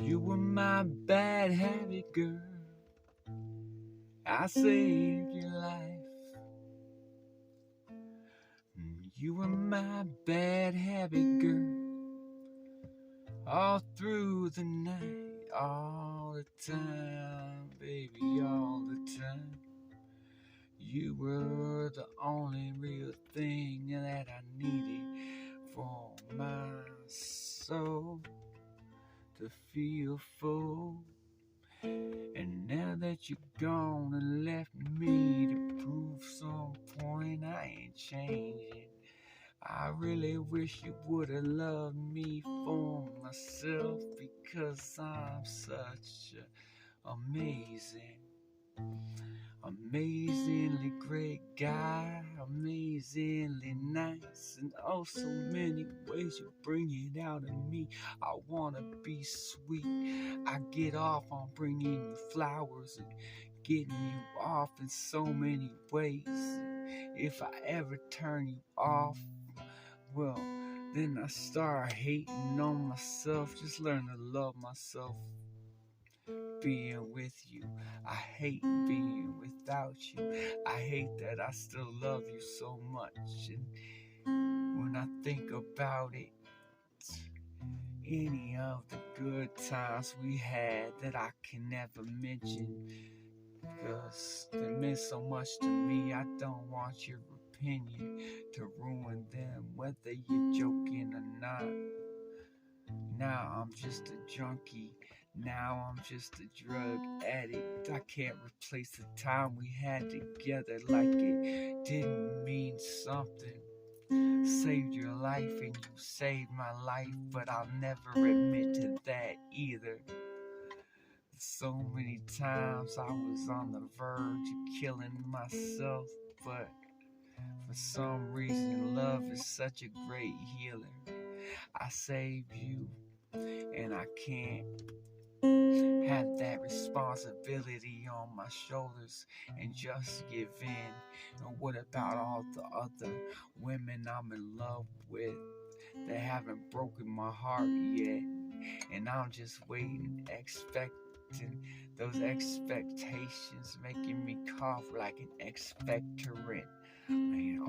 You were my bad habit, girl. I saved your life. You were my bad habit, girl. All through the night, all the time, baby, all the time. You were the only real thing that I needed for my soul to feel full. And now that you're gone and left me to prove some point, I ain't changing. I really wish you would've loved me for myself, because I'm such an amazingly great guy, amazingly nice, and oh so many ways you bring it out of me. I wanna be sweet, I get off on bringing you flowers and getting you off in so many ways. If I ever turn you off, well, then I start hating on myself. Just learn to love myself. Being with you, I hate being without you. I hate that I still love you so much. And when I think about it, any of the good times we had that I can never mention, because they meant so much to me. I don't want your opinion to ruin them, whether you're joking or not. Now I'm just a junkie. Now I'm just a drug addict. I can't replace the time we had together like it didn't mean something. Saved your life and you saved my life, but I'll never admit to that either. So many times I was on the verge of killing myself, but for some reason love is such a great healer. I saved you, and I can't have that responsibility on my shoulders and just give in. And what about all the other women I'm in love with that haven't broken my heart yet? And I'm just waiting, expecting those expectations making me cough like an expectorant. And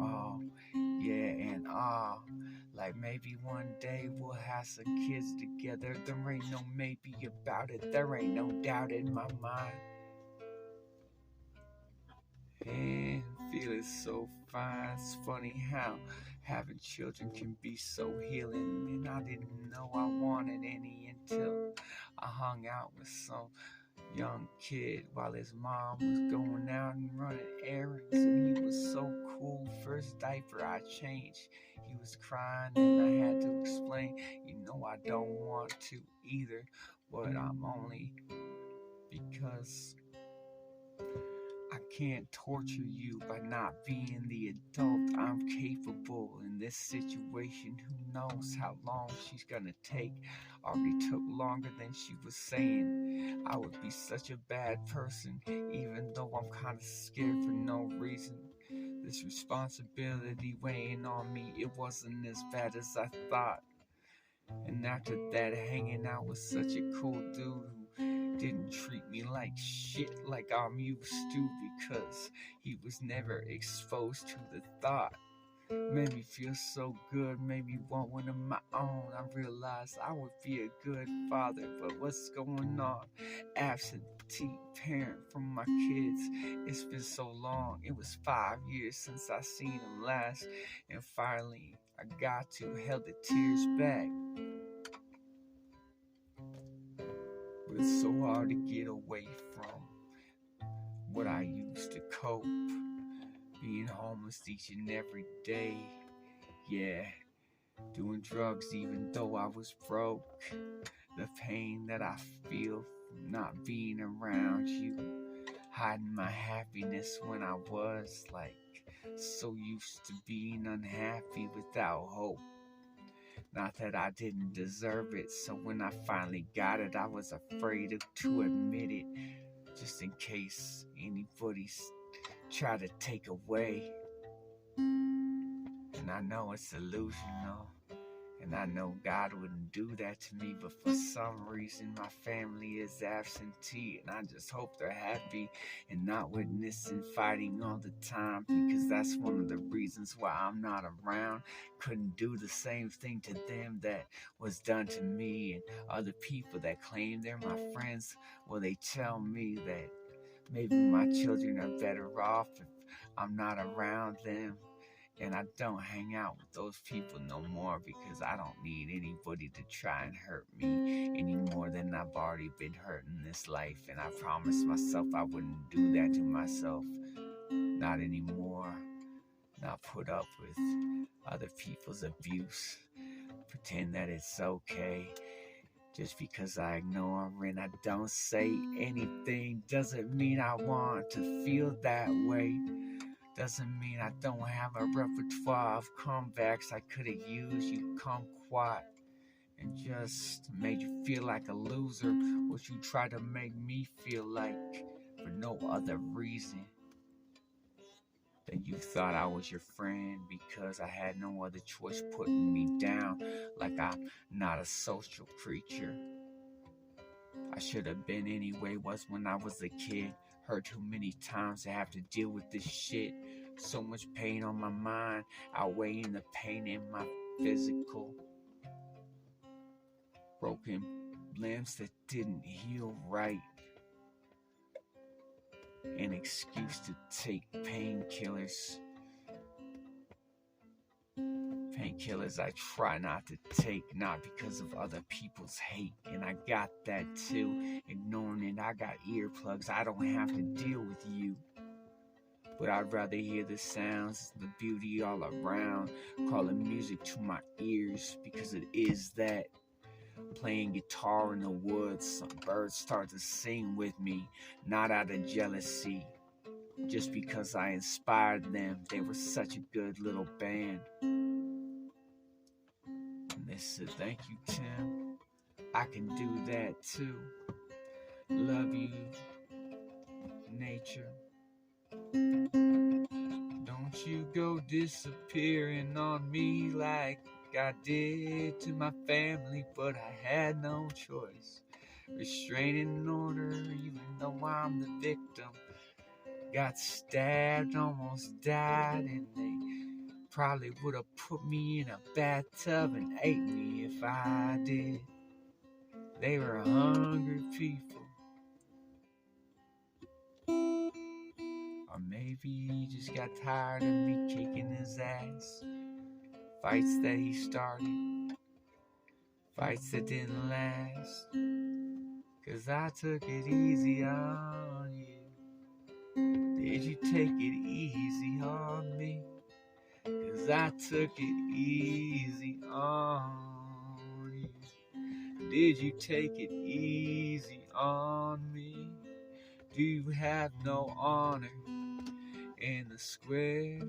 like maybe one day we'll have some kids together. There ain't no maybe about it, there ain't no doubt in my mind. And feeling so fine. It's funny how having children can be so healing. And I didn't know I wanted any until I hung out with some young kid while his mom was going out and running errands, and he was so cool. First diaper I changed, he was crying, and I had to explain, I don't want to either, but I'm only because I can't torture you by not being the adult I'm capable in this situation. Who knows how long she's gonna take? Already took longer than she was saying. I would be such a bad person, even though I'm kinda scared for no reason. This responsibility weighing on me, it wasn't as bad as I thought. And after that, hanging out with such a cool dude who didn't treat me like shit like I'm used to, because he was never exposed to the thought. Made me feel so good, made me want one of my own. I realized I would be a good father, but what's going on? Absentee parent from my kids. It's been so long, it was 5 years since I seen them last, and finally I got to held the tears back. But it's so hard to get away from what I used to cope. Being homeless each and every day. Yeah, doing drugs even though I was broke. The pain that I feel from not being around you. Hiding my happiness when I was so used to being unhappy without hope. Not that I didn't deserve it, so when I finally got it, I was afraid to admit it, just in case anybody's try to take away. And I know it's illusional, And I know God wouldn't do that to me, but for some reason my family is absentee, and I just hope they're happy and not witnessing fighting all the time, because that's one of the reasons why I'm not around. Couldn't do the same thing to them that was done to me. And other people that claim they're my friends, well, they tell me that maybe my children are better off if I'm not around them. And I don't hang out with those people no more, because I don't need anybody to try and hurt me any more than I've already been hurt in this life. And I promised myself I wouldn't do that to myself. Not anymore. Not put up with other people's abuse. Pretend that it's okay. Just because I ignore and I don't say anything doesn't mean I want to feel that way. Doesn't mean I don't have a repertoire of comebacks I could have used. You kumquat, and just made you feel like a loser, what you try to make me feel like, for no other reason than you thought I was your friend, because I had no other choice putting me down, like I'm not a social creature. I should have been anyway, was when I was a kid. Hurt too many times to have to deal with this shit. So much pain on my mind, outweighing the pain in my physical. Broken limbs that didn't heal right. An excuse to take painkillers. Painkillers I try not to take, not because of other people's hate. And I got that too. Ignoring it, I got earplugs. I don't have to deal with you. But I'd rather hear the sounds, the beauty all around, calling music to my ears, because it is that. Playing guitar in the woods, some birds start to sing with me, not out of jealousy, just because I inspired them. They were such a good little band. And they said, thank you, Tim. I can do that too. Love you, nature. Don't you go disappearing on me like I did to my family, but I had no choice. Restraining order, even though I'm the victim. Got stabbed, almost died, and they probably would have put me in a bathtub and ate me if I did. They were hungry people. Or maybe he just got tired of me kicking his ass. Fights that he started, fights that didn't last. 'Cause I took it easy on you. Did you take it easy on me? 'Cause I took it easy on you. Did you take it easy on me? Do you have no honor in the square?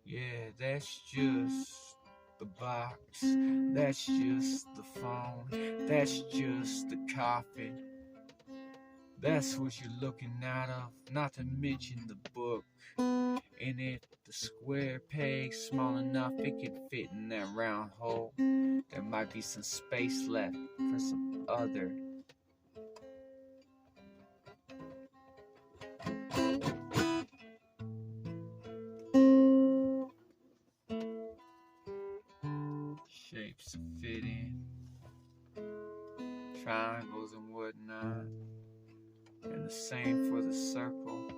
Yeah, that's just the box, that's just the phone, that's just the coffin. That's what you're looking out of, not to mention the book. And if the square peg's small enough, it could fit in that round hole. There might be some space left for some other. Shapes to fit in, triangles and whatnot, and the same for the circle.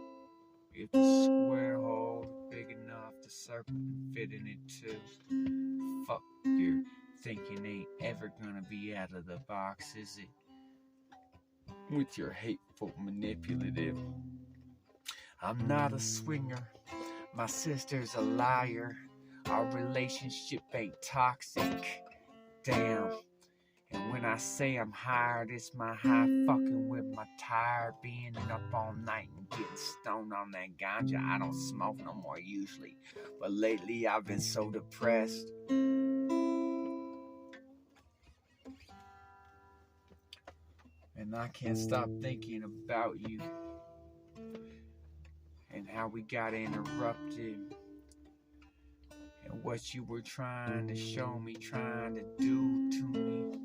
If the square hole is big enough, the circle can fit in it too. Fuck your thinking ain't ever gonna be out of the box, is it? With your hateful manipulative. I'm not a swinger, my sister's a liar. Our relationship ain't toxic, damn. And when I say I'm hired, it's my high fucking with my tired being up all night and getting stoned on that ganja. I don't smoke no more usually, but lately I've been so depressed. And I can't stop thinking about you and how we got interrupted. And what you were trying to show me, trying to do to me.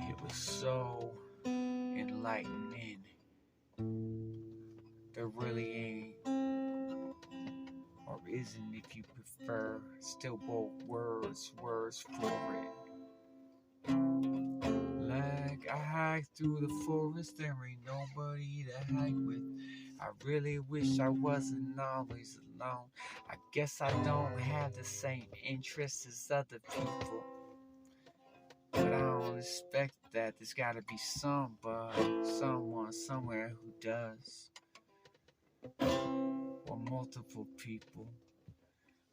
It was so enlightening. There really ain't, or isn't if you prefer, still both words for it. Like I hike through the forest, there ain't nobody to hike with. I really wish I wasn't always alone. I guess I don't have the same interests as other people, but I don't expect that. There's gotta be somebody, someone, somewhere who does. Or multiple people.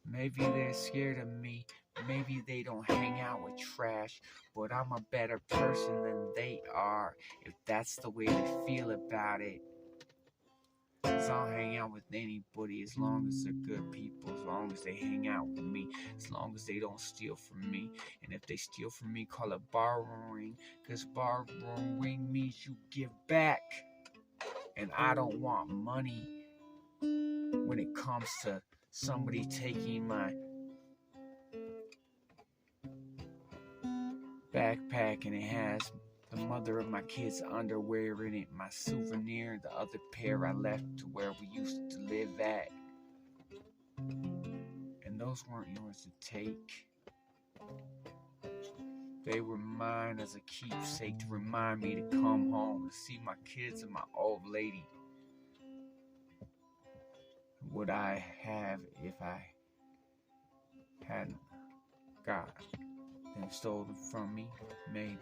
Maybe they're scared of me. Maybe they don't hang out with trash. But I'm a better person than they are, if that's the way they feel about it. 'Cause I'll hang out with anybody as long as they're good people, as long as they hang out with me, as long as they don't steal from me. And if they steal from me, call it borrowing, 'cause borrowing means you give back. And I don't want money when it comes to somebody taking my backpack and it has the mother of my kids' underwear in it, my souvenir, the other pair I left to where we used to live at. And those weren't yours to take. They were mine as a keepsake to remind me to come home, to see my kids and my old lady. Would I have if I hadn't got them stolen from me? Maybe.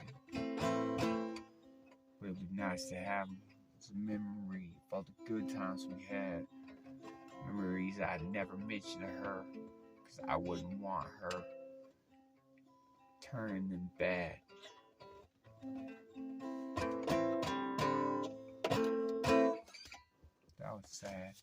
But it would be nice to have them as a memory of all the good times we had. Memories I'd never mention to her, because I wouldn't want her turning them bad. That was sad.